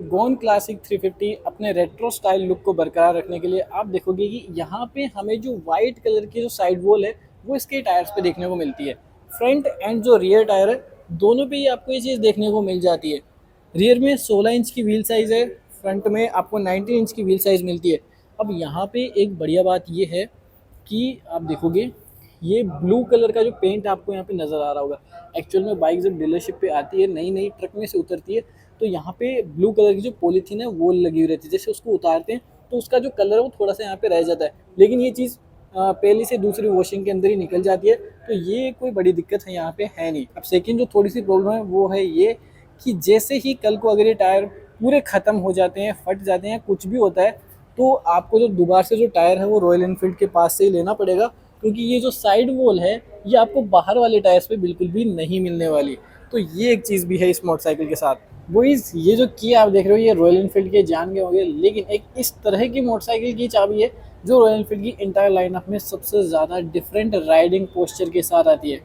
गोन classic 350 अपने retro style look को बरकरार रखने के लिए आप देखोगे कि यहाँ पे हमें जो वाइट कलर की जो साइड वॉल है वो इसके टायर्स पे देखने को मिलती है। फ्रंट एंड जो रियर टायर है दोनों पे ही आपको ये चीज़ देखने को मिल जाती है। रियर में 16 इंच की व्हील साइज़ है, फ्रंट में आपको 19 इंच की व्हील साइज़ मिलती है। अब यहाँ पे एक बढ़िया बात ये है कि आप देखोगे ये ब्लू कलर का जो पेंट आपको यहाँ पे नज़र आ रहा होगा। एक्चुअल में बाइक जब डीलरशिप पे आती है, नई नई ट्रक में से उतरती है, तो यहाँ पे ब्लू कलर की जो पॉलीथीन है वो लगी हुई रहती है। जैसे उसको उतारते हैं तो उसका जो कलर है वो थोड़ा सा यहाँ पे रह जाता है, लेकिन ये चीज़ पहली से दूसरी वॉशिंग के अंदर ही निकल जाती है, तो ये कोई बड़ी दिक्कत है यहाँ पे है नहीं। अब सेकेंड जो थोड़ी सी प्रॉब्लम है वो है ये कि जैसे ही कल को अगर ये टायर पूरे ख़त्म हो जाते हैं, फट जाते हैं, कुछ भी होता है, तो आपको जो दोबारा से जो टायर है वो रॉयल एनफील्ड के पास से ही लेना पड़ेगा, क्योंकि ये जो साइड वॉल है ये आपको बाहर वाले टायर्स पे बिल्कुल भी नहीं मिलने वाली। तो ये एक चीज़ भी है इस मोटरसाइकिल के साथ। वो इस ये जो की आप देख रहे हो ये रॉयल एनफील्ड के जान गए होंगे, लेकिन एक इस तरह की मोटरसाइकिल की चाबी है जो रॉयल एनफील्ड की इंटायर लाइनअप में सबसे ज़्यादा डिफरेंट राइडिंग पोस्चर के साथ आती है।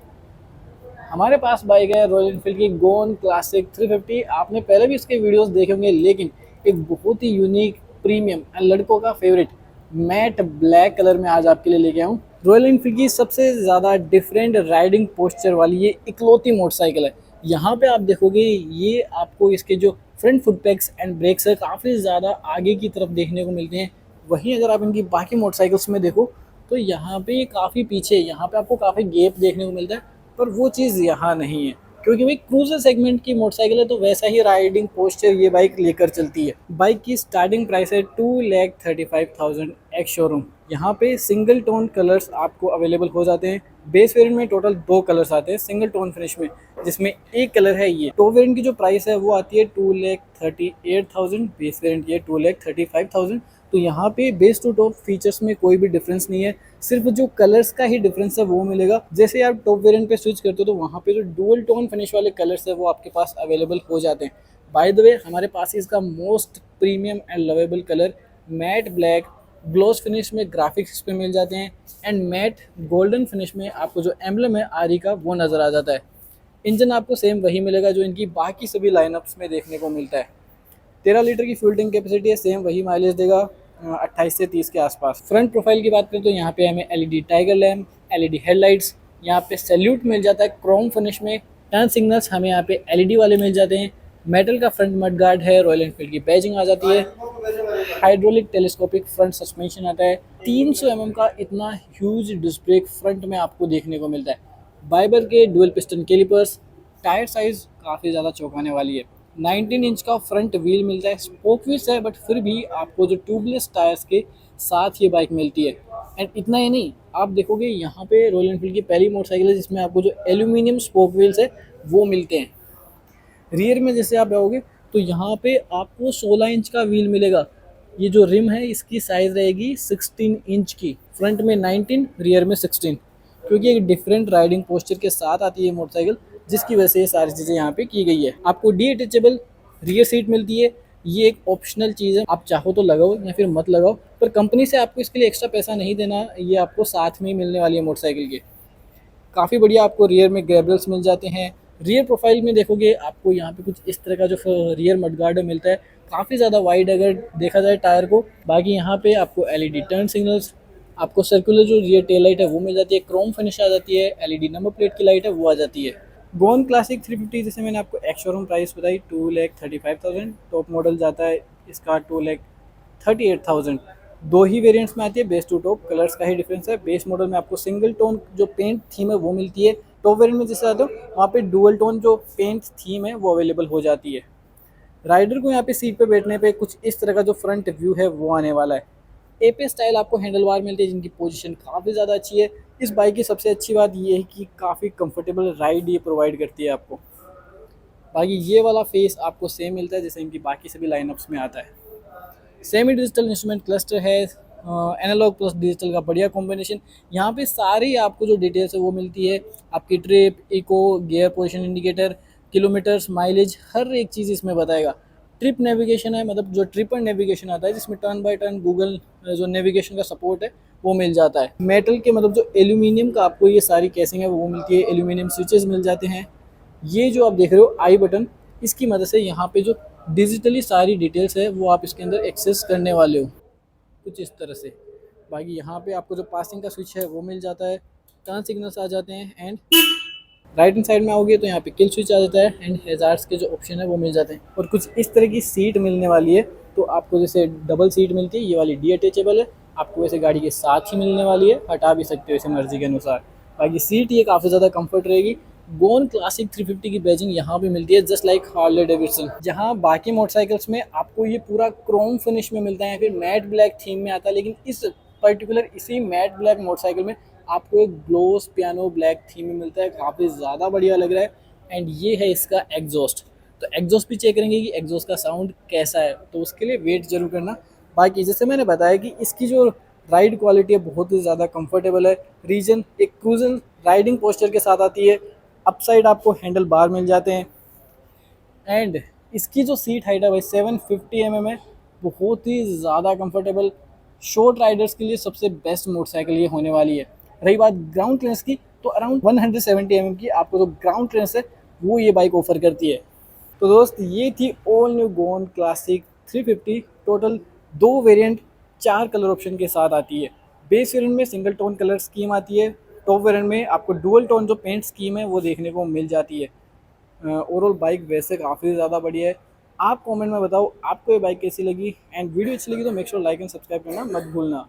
हमारे पास बाइक है रॉयल एनफील्ड की गोन क्लासिक 350। आपने पहले भी इसके वीडियोस देखे होंगे, लेकिन एक बहुत ही यूनिक प्रीमियम एंड लड़कों का फेवरेट मैट ब्लैक कलर में आज आपके लिए लेके आऊँ। रॉयल एनफील्ड की सबसे ज़्यादा डिफरेंट राइडिंग पोस्चर वाली ये इकलौती मोटरसाइकिल है। यहाँ पे आप देखोगे ये आपको इसके जो फ्रंट फुटपैक्स एंड ब्रेक्स है काफ़ी ज़्यादा आगे की तरफ देखने को मिलते हैं। वहीं अगर आप इनकी बाकी मोटरसाइकिल्स में देखो तो यहाँ पे ये काफ़ी पीछे, यहाँ पे आपको काफ़ी गैप देखने को मिलता है, पर वो चीज़ यहाँ नहीं है, क्योंकि भाई क्रूजर सेगमेंट की मोटरसाइकिल है तो वैसा ही राइडिंग पोस्चर ये बाइक लेकर चलती है। बाइक की स्टार्टिंग प्राइस है 2,35,000 एक्स शोरूम। यहाँ पे सिंगल टोन कलर्स आपको अवेलेबल हो जाते हैं। बेस वेरिएंट में टोटल 2 कलर्स आते हैं सिंगल टोन फिनिश में, जिसमें एक कलर है ये। टॉप वेरिएंट की जो प्राइस है वो आती है 2,38,000, बेस वेरिएंट की है 2,35,000। तो यहाँ पे बेस टू टॉप फीचर्स में कोई भी डिफरेंस नहीं है, सिर्फ जो कलर्स का ही डिफरेंस है वो मिलेगा। जैसे आप टॉप वेरिएंट पे स्विच करते हो तो वहाँ पे जो डुअल टोन फिनिश वाले कलर्स है वो आपके पास अवेलेबल हो जाते हैं। बाय द वे हमारे पास इसका most premium and lovable colour matte black gloss finish में ग्राफिक्स इस पे मिल जाते हैं, एंड मैट गोल्डन फिनिश में आपको जो एम्बलम है आरी का वो नज़र आ जाता है। इंजन आपको सेम वही मिलेगा जो इनकी बाकी सभी लाइनअप्स में देखने को मिलता है। 13 लीटर की फ्यूल टैंक कैपेसिटी है, सेम वही माइलेज देगा 28 से 30 के आसपास। फ्रंट प्रोफाइल की बात करें तो यहाँ पे हमें LED tiger lamp, LED headlights, यहाँ पे सैल्यूट मिल जाता है क्रोम फिनिश में। टर्न सिग्नल्स हमें यहाँ पे एलईडी वाले मिल जाते हैं। मेटल का फ्रंट मड गार्ड है, रॉयल एनफील्ड की बैजिंग आ जाती है। हाइड्रोलिक टेलीस्कोपिक फ्रंट सस्पेंशन आता है। 300 mm का इतना ह्यूज डिस्क ब्रेक फ्रंट में आपको देखने को मिलता है। बाइबर के dual piston callipers. Tyre size काफ़ी ज़्यादा चौंकाने वाली है। 19 इंच का फ्रंट व्हील मिलता है, स्पोक व्हील्स है, बट फिर भी आपको जो ट्यूबलेस टायर्स के साथ ये बाइक मिलती है। एंड इतना ही नहीं, आप देखोगे यहाँ पे रॉयल एनफील्ड की पहली मोटरसाइकिल है जिसमें आपको जो एल्यूमिनियम स्पोक व्हील्स है वो मिलते हैं। रियर में जैसे आप आओगे तो यहाँ पे आपको 16 इंच का व्हील मिलेगा। ये जो रिम है इसकी साइज़ रहेगी 16 इंच की, फ्रंट में 19, रियर में 16, क्योंकि एक डिफरेंट राइडिंग पोस्चर के साथ आती है मोटरसाइकिल, जिसकी वजह से ये सारी चीज़ें यहाँ पे की गई है। आपको डी अटैचेबल रियर सीट मिलती है, ये एक ऑप्शनल चीज़ है, आप चाहो तो लगाओ या फिर मत लगाओ, पर कंपनी से आपको इसके लिए एक्स्ट्रा पैसा नहीं देना, ये आपको साथ में ही मिलने वाली है मोटरसाइकिल के। काफ़ी बढ़िया आपको रियर में ग्रेबल्स मिल जाते हैं। रियर प्रोफाइल में देखोगे आपको यहाँ पे कुछ इस तरह का जो रियर मडगार्ड मिलता है, काफ़ी ज़्यादा वाइड अगर देखा जाए टायर को। बाकी यहाँ पे आपको एलईडी टर्न सिग्नल्स, आपको सर्कुलर जो रियर टेल लाइट है वो मिल जाती है, क्रोम फिनिश आ जाती है, एलईडी नंबर प्लेट की लाइट है वो आ जाती है। गोन क्लासिक 350 जैसे मैंने आपको एक्स शोरूम प्राइस बताई 2,35,000, टॉप मॉडल जाता है इसका 2,38,000। 2 ही वेरिएंट्स में आती है, बेस टू टॉप कलर्स का ही डिफरेंस है। बेस मॉडल में आपको सिंगल टोन जो पेंट थीम है वो मिलती है, टॉप वेरिएंट में जैसे आते हो वहाँ पे डुअल टोन जो पेंट थीम है वो अवेलेबल हो जाती है। राइडर को यहाँ पे सीट पे बैठने पे कुछ इस तरह का जो फ्रंट व्यू है वो आने वाला है। एपे स्टाइल आपको हैंडल बार मिलती है जिनकी पोजीशन काफ़ी ज़्यादा अच्छी है। इस बाइक की सबसे अच्छी बात ये है कि काफ़ी कंफर्टेबल राइड ये प्रोवाइड करती है आपको। बाकी ये वाला फेस आपको सेम मिलता है जैसे इनकी बाकी सभी लाइनअप्स में आता है। सेमी डिजिटल इंस्ट्रूमेंट क्लस्टर है, एनालॉग प्लस डिजिटल का बढ़िया कॉम्बिनेशन। यहाँ पे सारी आपको जो डिटेल्स है वो मिलती है, आपकी trip, eco, gear position indicator, kilometres, mileage, हर एक चीज़ इसमें बताएगा। ट्रिप नेविगेशन है, मतलब जो ट्रिप एंड नेविगेशन आता है जिसमें टर्न बाय टर्न गूगल जो नेविगेशन का सपोर्ट है वो मिल जाता है। मेटल के मतलब जो एल्यूमिनियम का आपको ये सारी केसिंग है वो मिलती है, एल्यूमिनियम स्विचेस मिल जाते हैं। ये जो आप देख रहे हो आई बटन, इसकी मदद से यहाँ पे जो डिजिटली सारी डिटेल्स है वो आप इसके अंदर एक्सेस करने वाले हो कुछ इस तरह से। बाकी यहाँ पे आपको जो पासिंग का स्विच है वो मिल जाता है, टर्न सिग्नल्स आ जाते हैं, एंड राइट हैंड साइड में आओगे तो यहाँ पे किल स्विच आ जाता है, एंड हैजार्ड्स के जो ऑप्शन है वो मिल जाते हैं। और कुछ इस तरह की सीट मिलने वाली है। तो आपको जैसे डबल सीट मिलती है, ये वाली डी अटैचेबल है, आपको वैसे गाड़ी के साथ ही मिलने वाली है, हटा भी सकते हो इसे मर्जी के अनुसार। बाकी सीट ये काफ़ी ज़्यादा कंफर्ट रहेगी। गोन क्लासिक 350 की बैजिंग यहाँ पे मिलती है, जस्ट लाइक हार्ले डेविडसन। जहाँ बाकी मोटरसाइकिल्स में आपको ये पूरा क्रोम फिनिश में मिलता है या फिर मैट ब्लैक थीम में आता है, लेकिन इस पर्टिकुलर इसी मैट ब्लैक मोटरसाइकिल में आपको एक ग्लोस पियानो ब्लैक थीम में मिलता है, काफ़ी ज़्यादा बढ़िया लग रहा है। एंड ये है इसका एग्जॉस्ट। तो एग्जॉस्ट भी चेक करेंगे कि एग्जॉस्ट का साउंड कैसा है, तो उसके लिए वेट जरूर करना। बाकी जैसे मैंने बताया कि इसकी जो राइड क्वालिटी है बहुत ही ज़्यादा कंफर्टेबल है। रीजन एक क्रूजन राइडिंग पोस्चर के साथ आती है। अपसाइड आपको हैंडल बार मिल जाते हैं, एंड इसकी जो सीट हाइट है भाई 750 है, बहुत ही ज़्यादा कंफर्टेबल। शॉर्ट राइडर्स के लिए सबसे बेस्ट मोटरसाइकिल ये होने वाली है। रही बात ग्राउंड क्लियरेंस की, तो अराउंड 170 की आपको जो ग्राउंड क्लियरेंस है वो ये बाइक ऑफर करती है। तो दोस्त ये थी all new Goan classic 350। Total 2 variant 4 colour option के साथ आती है। बेस वेरिएंट में सिंगल टोन कलर स्कीम आती है, टॉप वेरिएंट में आपको डुअल टोन जो पेंट स्कीम है वो देखने को मिल जाती है। ओवरऑल बाइक वैसे काफ़ी ज़्यादा बढ़िया है। आप कमेंट में बताओ आपको ये बाइक कैसी लगी, एंड वीडियो अच्छी लगी तो make sure like and subscribe करना मत भूलना।